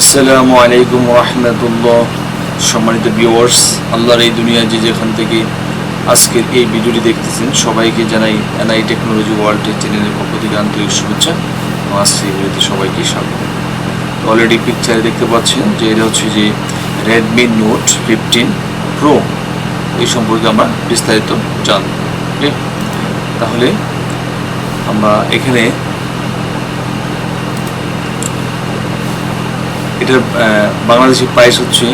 আসসালামু আলাইকুম রাহমাতুল্লাহ। সম্মানিত ভিউয়ার্স, আল্লাহর এই দুনিয়ায় যে যেখান থেকে আজকের এই ভিডিওটি দেখতেছেন সবাইকে জানাই এনআই টেকনোলজি ওয়ার্ল্ডের চ্যানেলের পক্ষ থেকে আন্তরিক শুভেচ্ছা এবং আজকের এই ভিডিওতে সবাইকে স্বাগত। অলরেডি পিকচারে দেখতে পাচ্ছেন যে এটা হচ্ছে যে Redmi Note 15 Pro, এই সম্পর্কে আমরা বিস্তারিত জানব। তাহলে আমরা এখানে এটার বাংলাদেশি প্রাইস হচ্ছে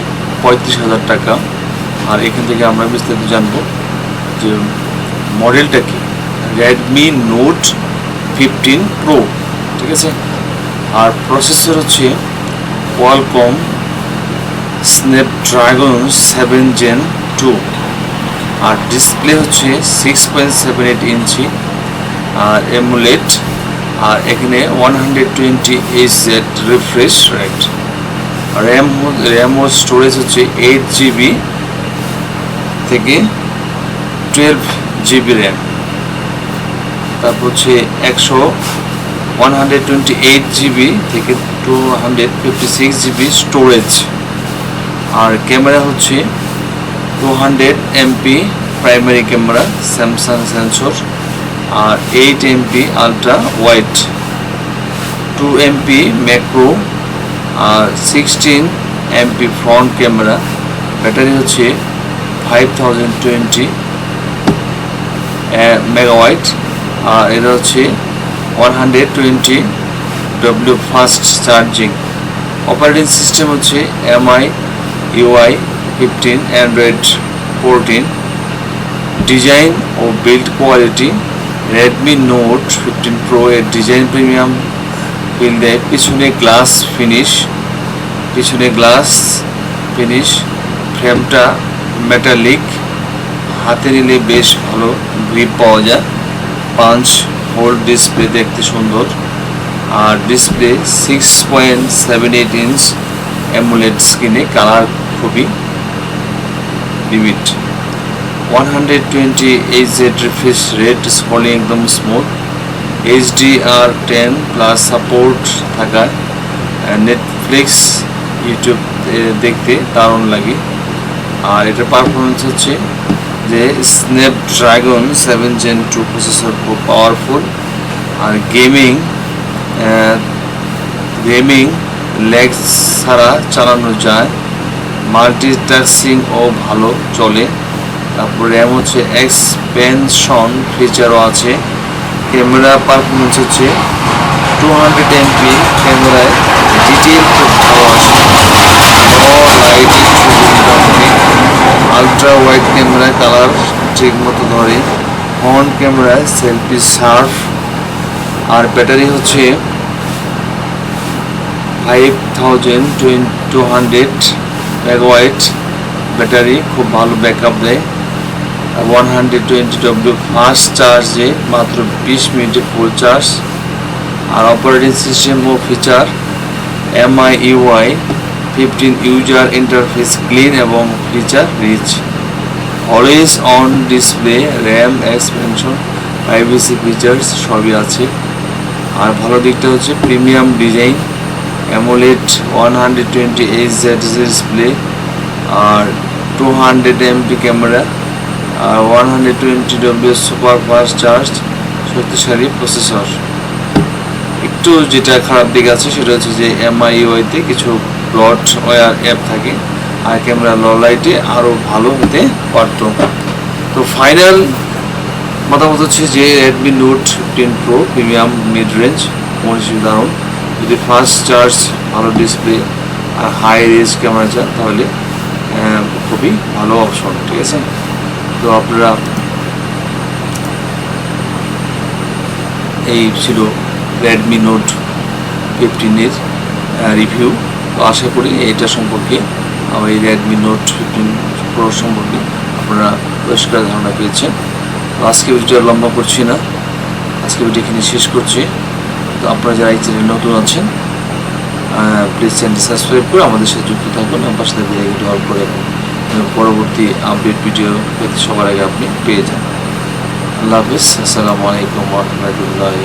35,000 টাকা। আর এখান থেকে আমরা বিস্তারিত জানবো যে মডেলটা কি, Redmi Note 15 Pro, ঠিক আছে। আর প্রসেসর হচ্ছে Qualcomm Snapdragon 7 Gen 2। আর ডিসপ্লে হচ্ছে 6.78 ইঞ্চি আর AMOLED। আর এখানে 120Hz রিফ্রেশ রেট। র্যাম ও স্টোরেজ হচ্ছে 8GB থেকে 12GB র্যাম। তারপর হচ্ছে 128GB থেকে 256GB স্টোরেজ। আর ক্যামেরা হচ্ছে 200MP primary camera Samsung sensor, আর 8MP ultra wide, 2MP macro, আর 16MP ফ্রন্ট ক্যামেরা। ব্যাটারি হচ্ছে 5020 মেগাওয়াট। আর এটা হচ্ছে 120W fast charging. Operating system হচ্ছে 𝐖𝐈-15 অ্যান্ড্রয়েড 14। ডিজাইন ও build quality, Redmi Note 15 Pro এর ডিজাইন প্রিমিয়াম ফিল দেয়। পিছনে গ্লাস ফিনিশ, ফ্রেমটা মেটালিক, হাতে নিলে বেশ ভালো গ্রিপ পাওয়া যায়। পাঞ্চ হোল ডিসপ্লে দেখতে সুন্দর। আর ডিসপ্লে 6.78 ইঞ্চ AMOLED স্ক্রিনে, কালার খুবই vivid. 120Hz refresh rate, scrolling একদম স্মুথ। HDR10 প্লাস সাপোর্ট থাকায় নেটফ্লিক্স, ইউটিউব দেখতে দারুণ লাগে। আর এটার পারফরমেন্স হচ্ছে যে স্ন্যাপড্রাগন 7 Gen 2 প্রসেসর খুব পাওয়ারফুল। আর গেমিং ল্যাগ ছাড়া চালানো যায়। মাল্টিটাস্কিং ও ভালো চলে। তারপর র্যাম হচ্ছে এক্সপেনশন ফিচারও আছে। ক্যামেরা পারফরমেন্স হচ্ছে 200MP ক্যামেরায় ডিটেইল খুব ভালো আসে। লাইটিং মোটামুটি। আলট্রা ওয়াইড ক্যামেরায় কালার ঠিক মতো ধরে। ফ্রন্ট ক্যামেরায় সেলফি শার্প। আর ব্যাটারি হচ্ছে 5200 মেগাওয়াট ব্যাটারি, খুব ভালো ব্যাকআপ দেয়। 120W ফাস্ট চার্জে মাত্র 20 মিনিটে ফুল চার্জ। আর অপারেটিং সিস্টেম ও feature MIUI 15 user interface clean এবং feature rich. Always on display, RAM expansion, privacy features সবই আছে। আর ভালো দিকটা হচ্ছে premium design, AMOLED 120Hz display, আর 200MP ক্যামেরা, আর 120W সুপার ফাস্ট চার্জ, শক্তিশালী প্রসেসর। একটু যেটা খারাপ দিক আছে সেটা হচ্ছে যে MIUI-তে কিছু ব্লটওয়্যার অ্যাপ থাকে, আর ক্যামেরা লো লাইটে আরও ভালো হতে পারত। তো ফাইনাল মতামত হচ্ছে যে Redmi Note 15 Pro premium mid range monitor দারুণ। যদি ফাস্ট চার্জ, ভালো ডিসপ্লে আর হাই রেঞ্জ ক্যামেরা চান তাহলে খুবই ভালো অপশন, ঠিক আছে। তো আপনারা এই ছিল Redmi Note 15 এর রিভিউ। তো আশা করি এটা সম্পর্কে, এই Redmi Note 15 Pro সম্পর্কে আপনারা পরিষ্কার ধারণা পেয়েছেন। তো আজকে ভিডিও লম্বা করছি না, আজকে ভিডিও এখানে শেষ করছি। তো আপনারা যারা এই চ্যানেলে নতুন আছেন প্লিজ চ্যানেলটি সাবস্ক্রাইব করে আমাদের সাথে যুক্ত থাকুন এবং পাশে থাকা ভিডিও অল করে পরবর্তী আপডেট ভিডিও পেতে সবার আগে আপনি পেয়ে যান। আল্লাহ হাফিজ। আসসালামু আলাইকুম ওয়া রাহমাতুল্লাহি।